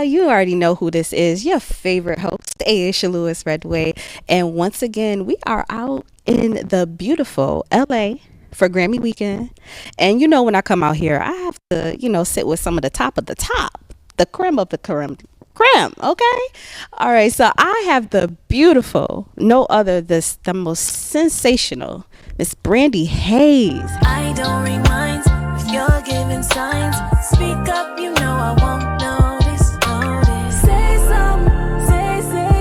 You already know who this is. Your favorite host, Ayesha Lewis Redway. And once again, we are out in the beautiful LA for Grammy Weekend. And when I come out here, I have to, sit with some of the top of the top, the creme of the creme. Okay. All right. So I have the beautiful, no other, the most sensational Miss Brandy Haze. I don't remind if you're giving signs. Speak up, I won't notice. Say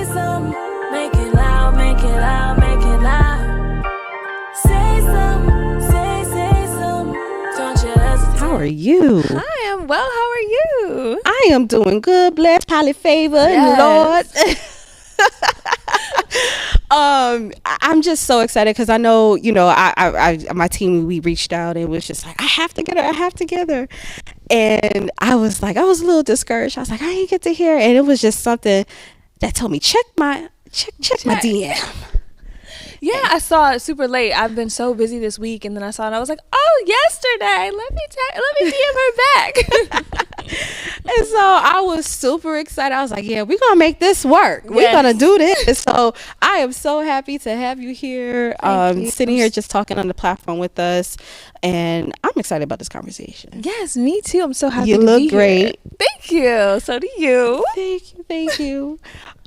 some. Make it loud, make it loud, make it loud. Say some. Don't you hesitate. How are you? I am well. How are you? I am doing good. Blessed, highly favored, Yes. Lord. I'm just so excited because I know, I my team, we reached out and was just like, I have to get her. And I was a little discouraged. I was like, I didn't get to hear. And it was just something that told me, check my DM. Yeah, I saw it super late. I've been so busy this week, and then I saw it and I was like, oh, yesterday. Let me DM her back. And so I was super excited. I was like, yeah, we're going to make this work. Yes. We're going to do this. So I am so happy to have you here, sitting here just talking on the platform with us. And I'm excited about this conversation. Yes, me too. I'm so happy you to look be great. here. Thank you. So do you. Thank you.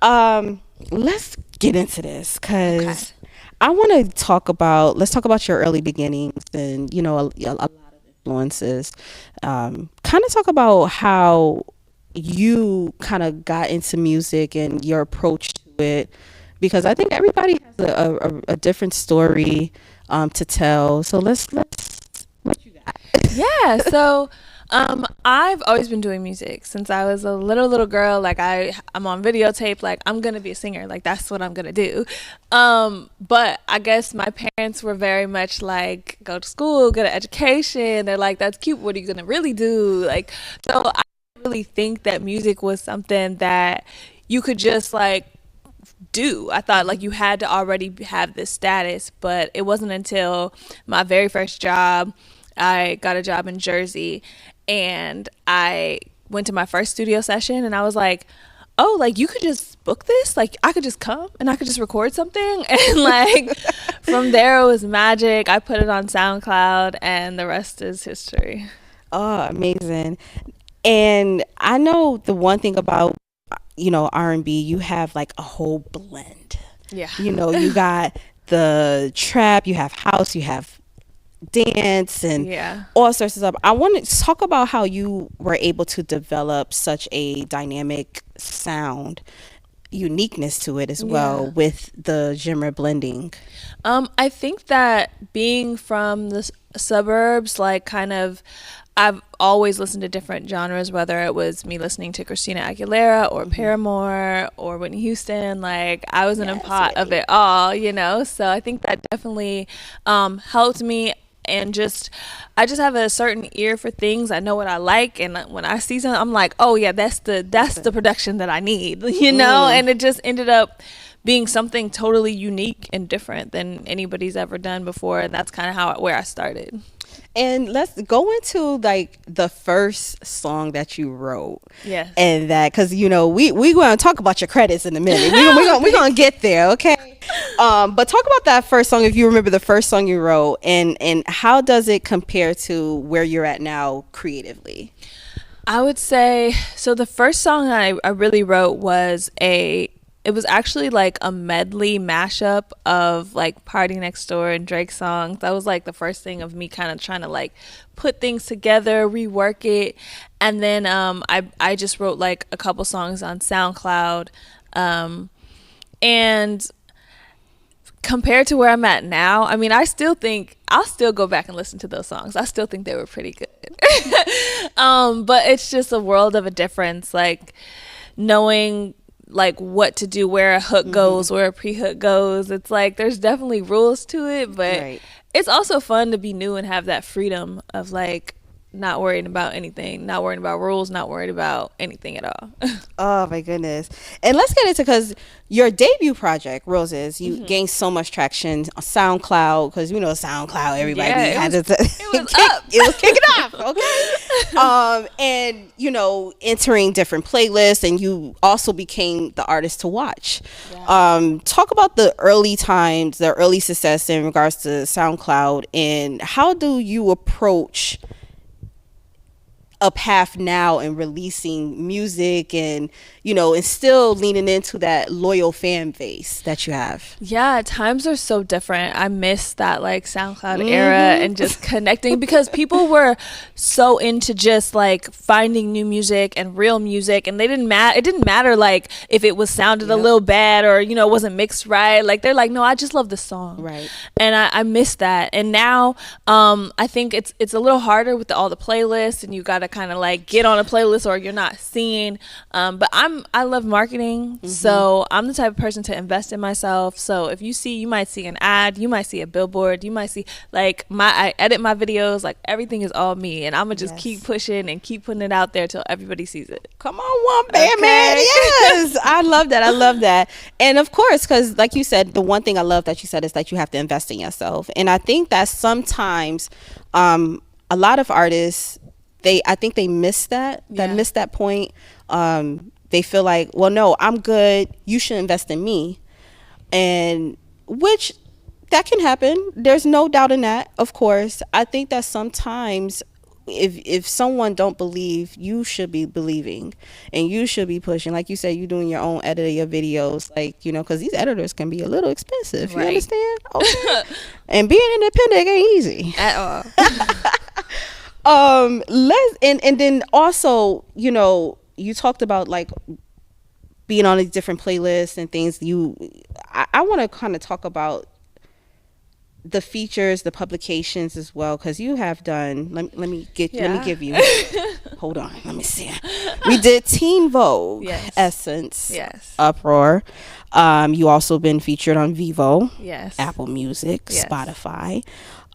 Let's get into this because I want to talk about your early beginnings and, a lot of influences. Kind of talk about how you kind of got into music and your approach to it, because I think everybody has a different story to tell. So let's what you got. Yeah, so I've always been doing music since I was a little girl. Like I'm on videotape, like I'm gonna be a singer, like that's what I'm gonna do. But I guess my parents were very much like, go to school, get an education. They're like, that's cute, what are you gonna really do? Like, so I really think that music was something that you could just like do. I thought like you had to already have this status, but it wasn't until my very first job. I got a job in Jersey and I went to my first studio session and I was like, oh, like you could just book this, like I could just come and I could just record something. And like from there it was magic. I put it on SoundCloud and the rest is history. Oh, amazing. And I know the one thing about R&B, you have like a whole blend. Yeah. You got the trap, you have house, you have dance, and all sorts of stuff. I want to talk about how you were able to develop such a dynamic sound, uniqueness to it as well, with the genre blending. I think that being from the suburbs, like kind of, I've always listened to different genres, whether it was me listening to Christina Aguilera or Paramore or Whitney Houston. Like I was in a pot of it all, so I think that definitely helped me. And I just have a certain ear for things. I know what I like, and when I see something, I'm like, oh yeah, that's the production that I need, and it just ended up being something totally unique and different than anybody's ever done before, and that's kind of where I started. And let's go into like the first song that you wrote. Yeah. And that, because we going to talk about your credits in a minute. We're going to get there, okay? But talk about that first song, if you remember the first song you wrote, and how does it compare to where you're at now creatively? I would say, so the first song I really wrote was it was actually like a medley mashup of like Party Next Door and Drake songs. That was like the first thing of me kind of trying to like put things together, rework it. And then I just wrote like a couple songs on SoundCloud. And compared to where I'm at now, I mean, I still think I'll still go back and listen to those songs. I still think they were pretty good. But it's just a world of a difference, like knowing like what to do, where a hook goes, where a pre-hook goes. It's like there's definitely rules to it, but it's also fun to be new and have that freedom of like not worrying about anything, not worrying about rules, not worried about anything at all. Oh my goodness. And let's get into, because your debut project, Roses, you gained so much traction on SoundCloud, because SoundCloud, everybody it was up. It was kicking off. Okay. And entering different playlists, and you also became the artist to watch. Talk about the early times, the early success in regards to SoundCloud, and how do you approach a path now in releasing music, and still leaning into that loyal fan base that you have? Yeah, times are so different. I miss that like SoundCloud era and just connecting, because people were so into just like finding new music and real music, and it didn't matter like if it was sounded a little bad or wasn't mixed right. Like they're like, no, I just love the song. Right. And I miss that. And now I think it's a little harder with all the playlists, and you got to kind of like get on a playlist or you're not seeing. But I love marketing, so I'm the type of person to invest in myself. So if you might see an ad, you might see a billboard, you might see like I edit my videos, like everything is all me, and I'm gonna just keep pushing and keep putting it out there till everybody sees it. Come on, one band man. Yes, I love that. And of course, because like you said, the one thing I love that you said is that you have to invest in yourself, and I think that sometimes a lot of artists, I think they miss that point. They feel like, well, no, I'm good, you should invest in me, and which that can happen. There's no doubt in that. Of course, I think that sometimes if someone don't believe, you should be believing, and you should be pushing. Like you said, you doing your own edit of your videos, like because these editors can be a little expensive. Right. You understand? Okay. And being independent ain't easy at all. And then also, you talked about like being on these different playlists and things. I want to kind of talk about the features, the publications as well, because you have done. Let me give you. Hold on, let me see. We did Teen Vogue, yes. Essence, yes. Uproar. You also been featured on Vivo, yes. Apple Music, yes. Spotify.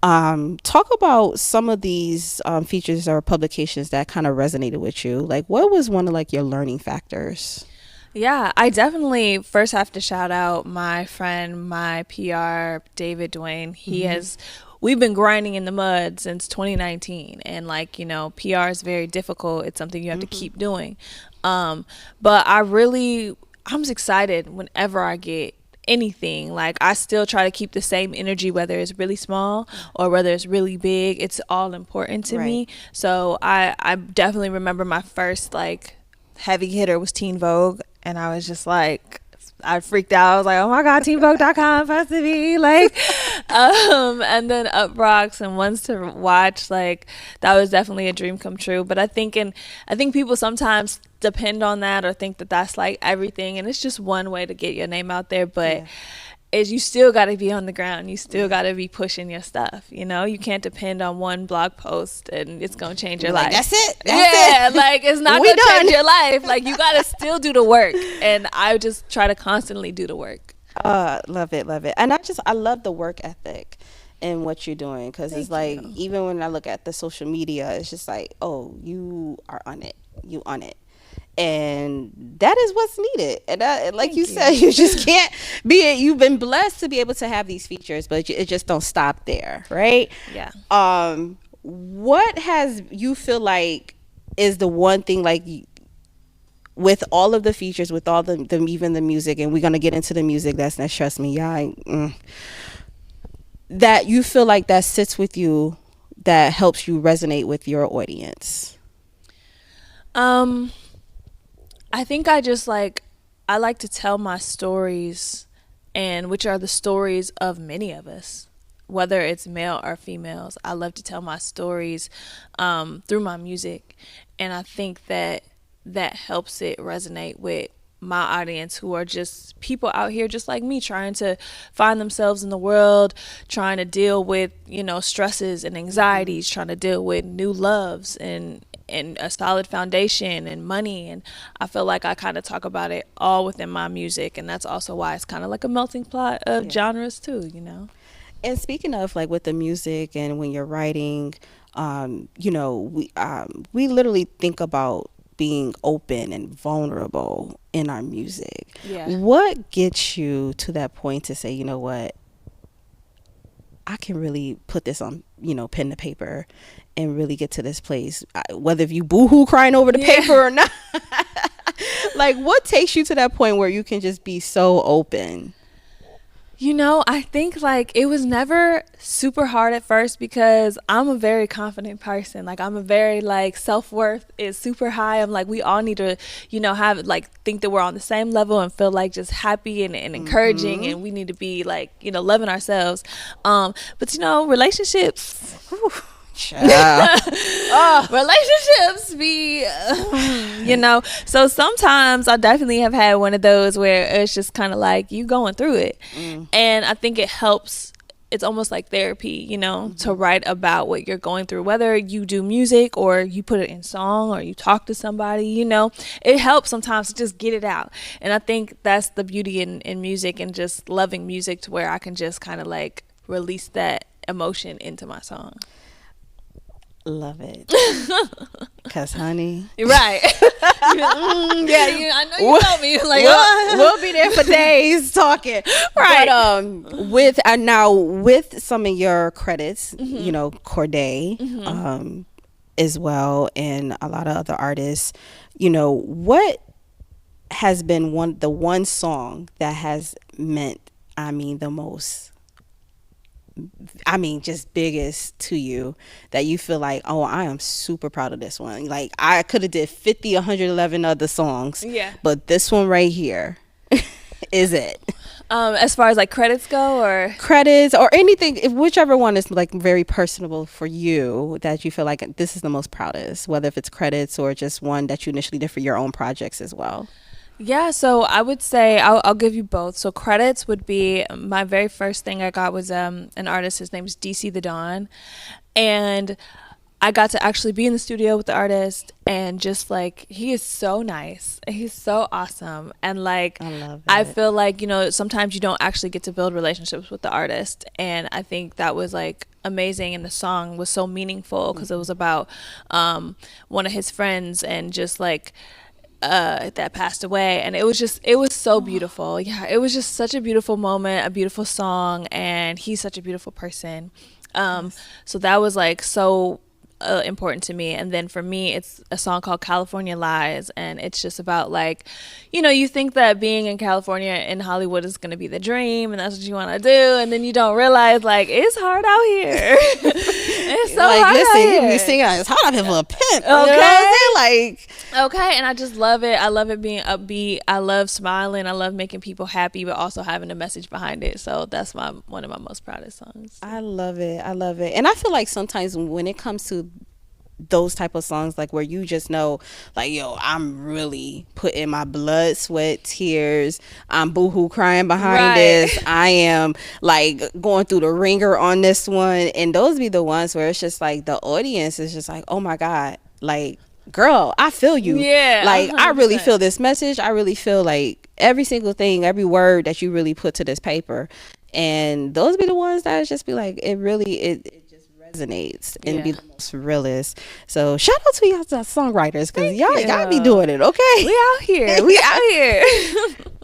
Talk about some of these features or publications that kind of resonated with you. Like, what was one of like your learning factors? Yeah, I definitely first have to shout out my friend, my PR, David Dwayne. We've been grinding in the mud since 2019, and like, PR is very difficult. It's something you have to keep doing. But I'm excited whenever I get anything. Like, I still try to keep the same energy, whether it's really small or whether it's really big. It's all important to me. So I definitely remember my first like heavy hitter was Teen Vogue, and I was just like, I freaked out. I was like, oh my God, teenvogue.com supposed to be like, and then Up Rocks and Ones to Watch, like that was definitely a dream come true. But I think people sometimes depend on that or think that that's like everything, and it's just one way to get your name out there. But is you still got to be on the ground. You still got to be pushing your stuff. You can't depend on one blog post and it's going to change your life. That's it. Like it's not going to change your life. Like you got to still do the work. And I just try to constantly do the work. Love it. And I love the work ethic and what you're doing. Because it's like, even when I look at the social media, it's just like, oh, you are on it. You on it. And that is what's needed. And like you said, you just can't be it. You've been blessed to be able to have these features, but it just don't stop there, right? Yeah. What has you feel like is the one thing, like with all of the features, with all the even the music, and we're gonna get into the music. That's not, trust me, y'all. That you feel like that sits with you, that helps you resonate with your audience. I think I like to tell my stories, and which are the stories of many of us, whether it's male or females. I love to tell my stories through my music, and I think that helps it resonate with my audience, who are just people out here just like me, trying to find themselves in the world, trying to deal with stresses and anxieties, trying to deal with new loves and a solid foundation and money. And I feel like I kind of talk about it all within my music, and that's also why it's kind of like a melting pot of genres too. And speaking of like with the music and when you're writing, we literally think about being open and vulnerable in our music. What gets you to that point to say, you know what, I can really put this on, pen to paper and really get to this place, whether if you boohoo crying over the paper or not. Like, what takes you to that point where you can just be so open? I think like it was never super hard at first because I'm a very confident person. Like I'm a very like self-worth is super high. I'm like, we all need to, have like think that we're on the same level and feel like just happy and encouraging, and we need to be like, loving ourselves. But relationships. Whew. Relationships be so sometimes I definitely have had one of those where it's just kind of like you going through it, and I think it helps. It's almost like therapy, to write about what you're going through, whether you do music or you put it in song or you talk to somebody. It helps sometimes to just get it out, and I think that's the beauty in music and just loving music, to where I can just kind of like release that emotion into my song. Love it. Cause honey, right. I know you told me like we'll be there for days talking, right? But with some of your credits, Corday, as well, and a lot of other artists, what has been the one song that has meant the most, just biggest to you, that you feel like, oh, I am super proud of this one. Like I could have did 50, 111 other songs. Yeah. But this one right here is it. As far as like credits go, or anything, whichever one is like very personable for you, that you feel like this is the most proudest, whether if it's credits or just one that you initially did for your own projects as well. Yeah, so I would say I'll give you both. So credits would be, my very first thing I got was an artist. His name is DC The Dawn, and I got to actually be in the studio with the artist, and just like, he is so nice. He's so awesome, and like I love it. I feel like sometimes you don't actually get to build relationships with the artist, and I think that was like amazing, and the song was so meaningful because it was about one of his friends, and just like that passed away, and it was so beautiful. Yeah, it was just such a beautiful moment, a beautiful song, and he's such a beautiful person. So that was like so important to me. And then for me, it's a song called California Lies, and it's just about like, you think that being in California in Hollywood is going to be the dream and that's what you want to do, and then you don't realize like it's hard out here. It's so like, hard out here. You sing it's hard out here for a pimp. Okay, you know what I'm saying? Like, okay, and I just love it. I love it being upbeat. I love smiling. I love making people happy, but also having a message behind it. So that's one of my most proudest songs. I love it, and I feel like sometimes when it comes to those type of songs, like where you just know like, yo, I'm really putting my blood, sweat, tears, I'm boohoo crying behind this, I am like going through the ringer on this one, and those be the ones where it's just like the audience is just like, oh my God, like, girl, I feel you. Yeah, like 100%. I really feel this message. I really feel like every single thing, every word that you really put to this paper, and those be the ones that just be like, it resonates and be the most realist. So shout out to y'all songwriters, because y'all be doing it. Okay, we out here.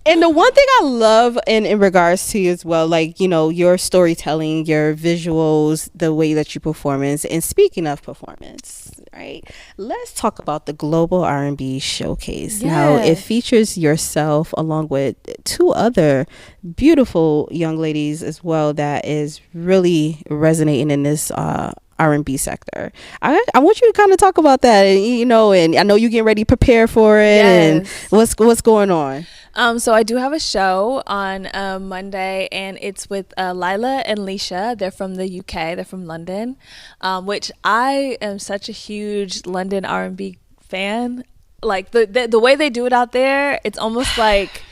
And the one thing I love in regards to you as well, like, your storytelling, your visuals, the way that you performance. And speaking of performance, right, let's talk about the Global R&B Showcase. Yes. Now, it features yourself along with two other beautiful young ladies as well, that is really resonating in this R&B sector. I want you to kind of talk about that, and and I know you're getting ready to prepare for it. Yes. And what's going on. So I do have a show on Monday, and it's with Lila and Leisha. They're from the UK. They're from London, which I am such a huge London R&B fan. Like the way they do it out there, it's almost like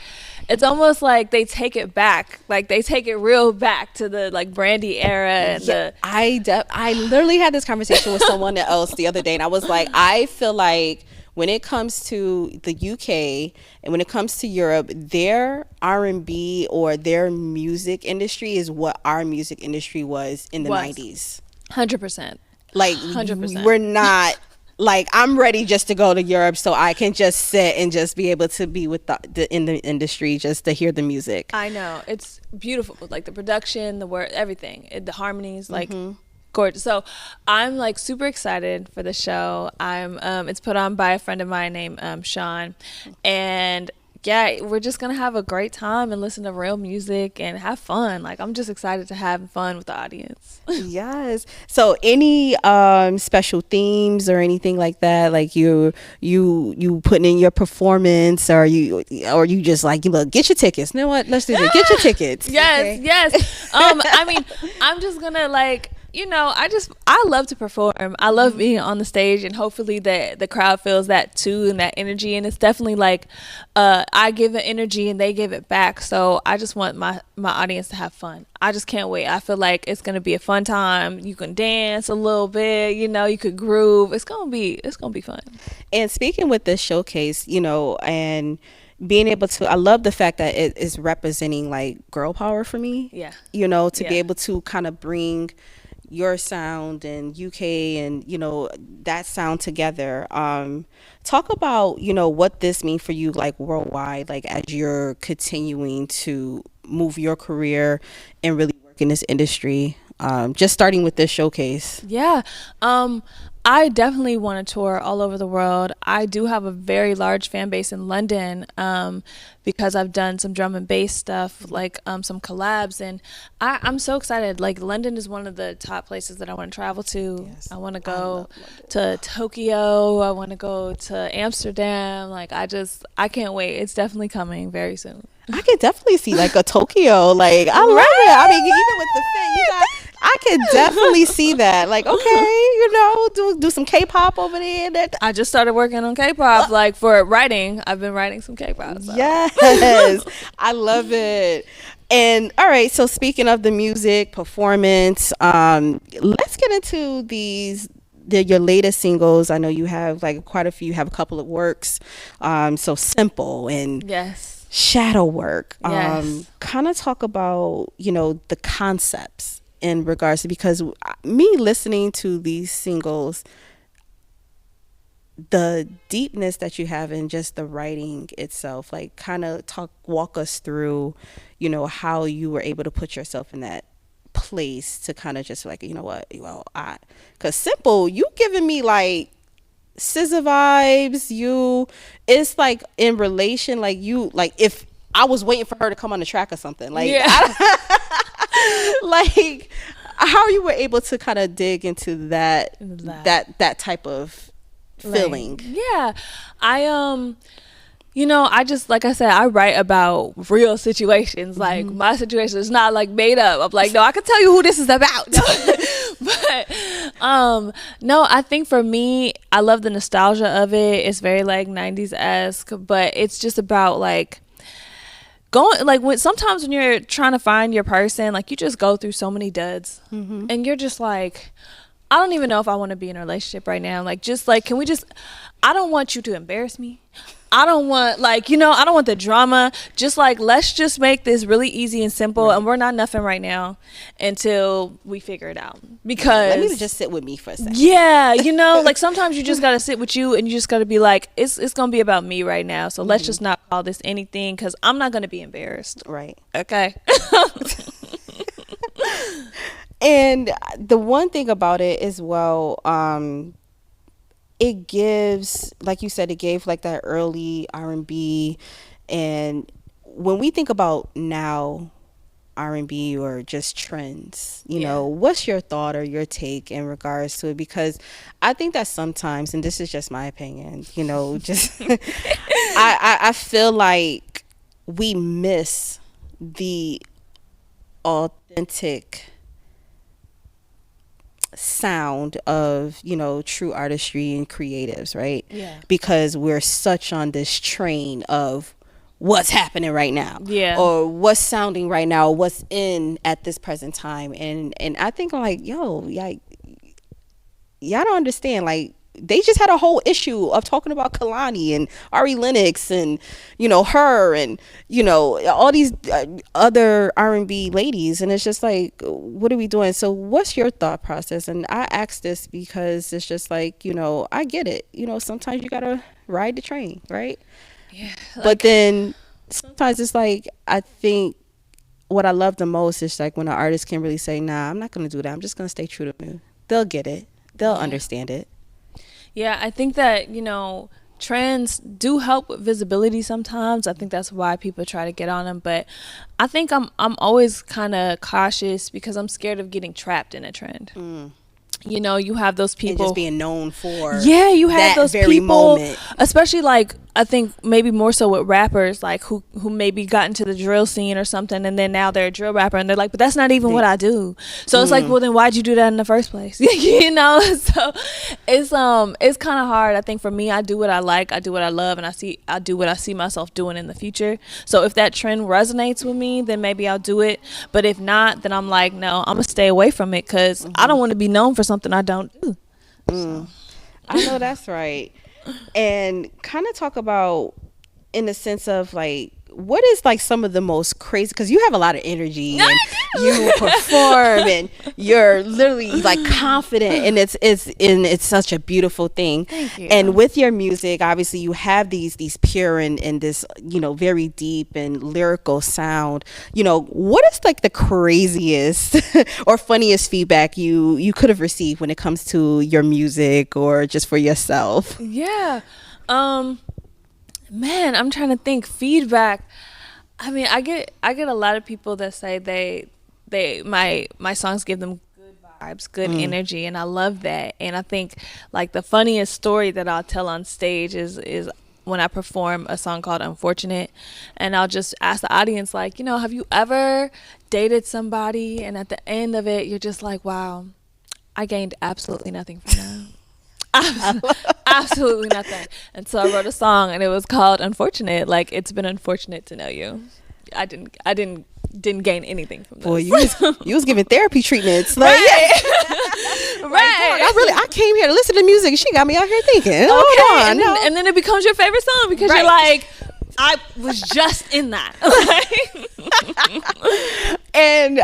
they take it back. Like they take it real back to the like Brandy era. And I literally had this conversation with someone else the other day, and I was like, I feel like when it comes to the UK and when it comes to Europe, their R&B or their music industry is what our music industry was in the 90s. 100%. Like 100%. We're not Like I'm ready just to go to Europe so I can just sit and just be able to be with in the industry just to hear the music. I know, it's beautiful, like the production, the word, everything, the harmonies, like gorgeous. So I'm like super excited for the show. I'm it's put on by a friend of mine named Sean, and yeah, we're just gonna have a great time and listen to real music and have fun. Like I'm just excited to have fun with the audience. Yes. So any special themes or anything like that, like you putting in your performance, or you just like, look, get your tickets. You know what? Let's do this. Get your tickets. Yes, Okay? yes. I mean, I'm just gonna like, I love to perform. I love being on the stage, and hopefully the crowd feels that too, and that energy. And it's definitely like I give it energy and they give it back. So I just want my audience to have fun. I just can't wait. I feel like it's gonna be a fun time. You can dance a little bit, you could groove. It's gonna be fun. And speaking with this showcase, and being able to, I love the fact that it is representing like girl power for me. Yeah. To be able to kind of bring your sound and UK and that sound together. Talk about what this means for you, like worldwide, like as you're continuing to move your career and really work in this industry. Just starting with this showcase. Yeah. I definitely want to tour all over the world. I do have a very large fan base in London, because I've done some drum and bass stuff, like some collabs, and I'm so excited. Like London is one of the top places that I want to travel to. Yes. I want to go to Tokyo. I want to go to Amsterdam. Like I can't wait. It's definitely coming very soon. I can definitely see like a Tokyo. Like I love it. I mean, even with the fit, I can definitely see that. Like, okay, do some K-pop over there. I just started working on K-pop, like for writing. I've been writing some K-pop. So. Yes, I love it. And all right, so speaking of the music performance, let's get into your latest singles. I know you have like quite a few. You have a couple of works. So Simple and Yes. Shadow Work. Yes. Kind of talk about the concepts in regards to, because me listening to these singles, the deepness that you have in just the writing itself, like kind of walk us through how you were able to put yourself in that place to kind of just like, because Simple, you giving me like SZA vibes. It's like in relation, like if I was waiting for her to come on the track or something, like like how you were able to kind of dig into that type of feeling. Yeah. I just, like I said, I write about real situations. Like my situation is not like made up. I'm like, no, I can tell you who this is about. But no, I think for me, I love the nostalgia of it. It's very like 90s-esque, but it's just about like going, like sometimes when you're trying to find your person, like you just go through so many duds, and you're just like, I don't even know if I want to be in a relationship right now. Like, just like, can we just, I don't want you to embarrass me. I don't want I don't want the drama. Just like, let's just make this really easy and simple. Right. And we're not nothing right now until we figure it out. Because let me just sit with me for a second. Yeah, like sometimes you just gotta sit with you and you just gotta be like, it's gonna be about me right now. So let's just not call this anything, because I'm not gonna be embarrassed. Right. Okay. And the one thing about it as well, it gives, like you said, it gave like that early R&B. And when we think about now R&B or just trends, what's your thought or your take in regards to it? Because I think that sometimes, and this is just my opinion, just I feel like we miss the authentic sound of true artistry and creatives, right? Yeah. Because we're such on this train of what's happening right now, or what's sounding right now, what's in at this present time, and I think I'm like, y'all don't understand, like they just had a whole issue of talking about Kalani and Ari Lennox and, you know, her and, you know, all these other R&B ladies. And it's just like, what are we doing? So what's your thought process? And I ask this because it's just like, you know, I get it. You know, sometimes you got to ride the train, right? Yeah. But then sometimes it's like, I think what I love the most is like when an artist can really say, nah, I'm not going to do that. I'm just going to stay true to me. They'll get it. They'll understand it. Yeah, I think that, you know, trends do help with visibility sometimes. I think that's why people try to get on them. But I think I'm always kind of cautious because I'm scared of getting trapped in a trend. You know, you have those people and just being known for you have that those very people moment. Especially like I think maybe more so with rappers like who maybe got into the drill scene or something and then now they're a drill rapper and they're like, but that's not even what I do. So it's like, well then why'd you do that in the first place? You know. So it's kind of hard. I think for me, I do what I like, I do what I love, and I do what I see myself doing in the future. So if that trend resonates with me, then maybe I'll do it. But if not, then I'm like, no, I'm gonna stay away from it because I don't want to be known for something I don't do. So. I know that's right. And kind of talk about in the sense of like, what is like some of the most crazy, because you have a lot of energy and you perform and you're literally like confident and it's such a beautiful thing. Thank you. And with your music, obviously you have these pure and this, you know, very deep and lyrical sound. You know, what is like the craziest or funniest feedback you could have received when it comes to your music or just for yourself? Yeah. Man, I'm trying to think. Feedback. I mean, I get a lot of people that say my songs give them good vibes, good energy, and I love that. And I think like the funniest story that I'll tell on stage is when I perform a song called Unfortunate, and I'll just ask the audience like, you know, have you ever dated somebody and at the end of it you're just like, wow, I gained absolutely nothing from them. Absolutely nothing. And so I wrote a song and it was called Unfortunate. Like, it's been unfortunate to know you. I didn't gain anything from this. Boy, you was giving therapy treatments. Like, Right. Right. I came here to listen to music. She got me out here thinking. Okay. Hold on. And then it becomes your favorite song because Right. you're like, I was just in that. and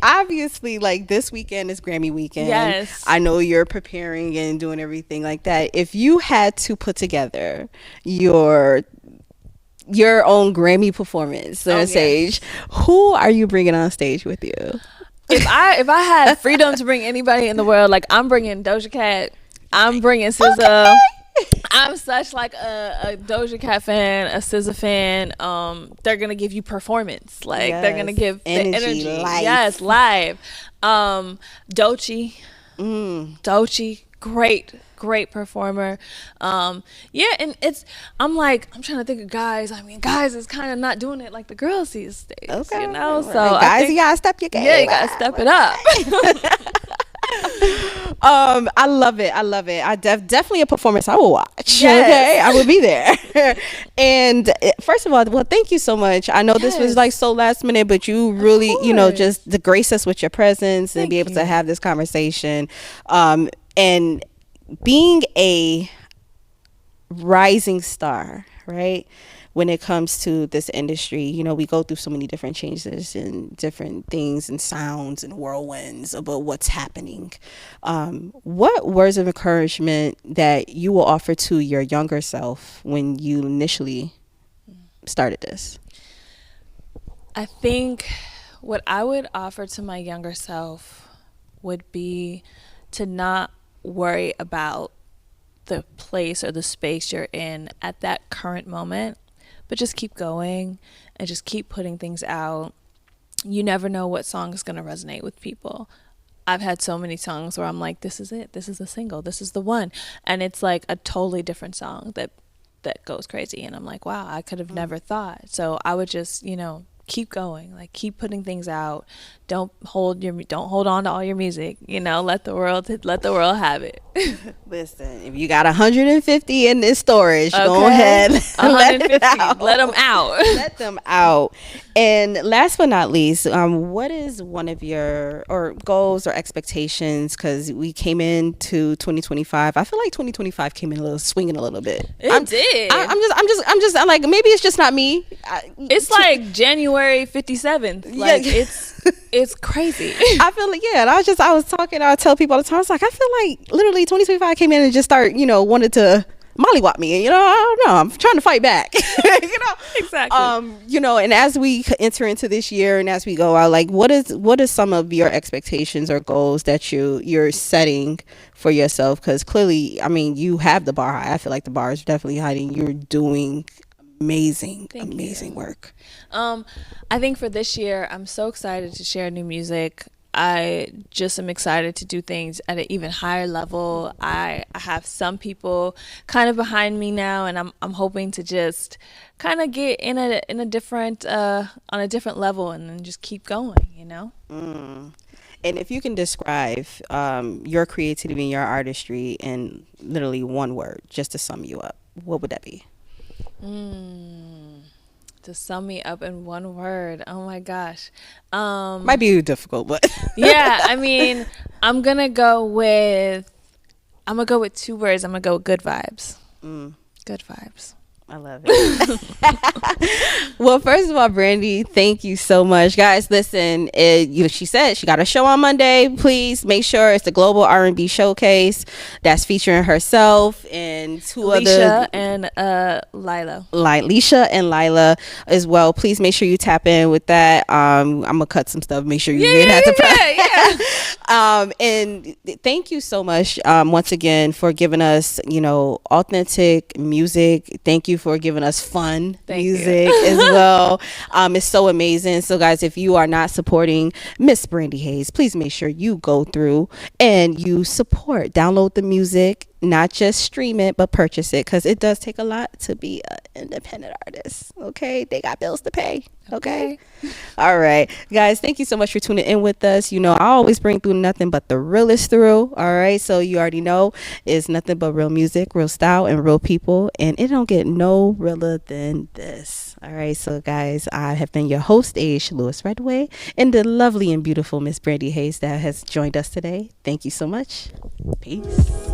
obviously, like, this weekend is Grammy weekend. Yes. I know you're preparing and doing everything like that. If you had to put together your own Grammy performance on stage, who are you bringing on stage with you? If I had freedom to bring anybody in the world, like, I'm bringing Doja Cat, I'm bringing SZA. Okay. I'm such like a Doja Cat fan, a SZA fan. They're gonna give you performance, like they're gonna give energy. Life. Yes, live. Doechii, great performer. Yeah, and I'm trying to think of guys. I mean, guys is kind of not doing it like the girls these days. Okay, you know. So guys, you gotta step your game. Yeah, you gotta step it up. I love it. I definitely a performance I will watch. Yes. Okay, I will be there. And first of all, well, thank you so much. I know this was like so last minute, but you really, you know, just to grace us with your presence and be able to have this conversation. And being a rising star, right? When it comes to this industry, you know, we go through so many different changes and different things and sounds and whirlwinds about what's happening. What words of encouragement that you will offer to your younger self when you initially started this? I think what I would offer to my younger self would be to not worry about the place or the space you're in at that current moment, but just keep going and just keep putting things out. You never know what song is going to resonate with people. I've had so many songs where I'm like, this is it. This is the single. This is the one. And it's like a totally different song that goes crazy. And I'm like, wow, I could have never thought. So I would just, you know, keep going, like keep putting things out. Don't hold on to all your music, let the world have it. Listen, if you got 150 in this storage, go Okay. ahead, let it 150, out. let them out. Let them out. And last but not least, what is one of your goals or expectations? Because we came into 2025. I feel like 2025 came in a little swinging a little bit. It did. I'm like, maybe it's just not me. It's like January 57th. Like it's crazy. I feel like, yeah. And I tell people all the time, I was like, I feel like literally 2025 came in and just wanted to mollywop me. And, I don't know. I'm trying to fight back. Exactly. And as we enter into this year and as we go out, like, what is some of your expectations or goals that you're setting for yourself? Because clearly, I mean, you have the bar high. I feel like the bar is definitely hiding. You're doing amazing work. I think for this year, I'm so excited to share new music. I just am excited to do things at an even higher level. I have some people kind of behind me now, and I'm hoping to just kind of get in a different on a different level and then just keep going. And if you can describe your creativity and your artistry in literally one word, just to sum you up, what would that be? To sum me up in one word, oh my gosh, might be difficult, but yeah, I mean, I'm gonna go with 2 words. I'm gonna go with good vibes. Good vibes. I love it. Well, first of all, Brandy, thank you so much, guys. Listen, she said she got a show on Monday. Please make sure it's the Global R&B Showcase that's featuring herself and Leisha and Lila. Leisha and Lila as well. Please make sure you tap in with that. I'm gonna cut some stuff. Make sure you get that. And thank you so much once again for giving us authentic music. Thank you for giving us fun music as well. It's so amazing. So guys, if you are not supporting Miss Brandy Haze, please make sure you go through and you download the music, not just stream it, but purchase it, because it does take a lot to be an independent artist. Okay, they got bills to pay. Okay. All right, guys, thank you so much for tuning in with us. I always bring through nothing but the realest through. All right, so you already know it's nothing but real music, real style, and real people, and it don't get no realer than this. All right, so guys, I have been your host, Age Lewis Redway, and the lovely and beautiful Miss Brandy Haze that has joined us today. Thank you so much. Peace.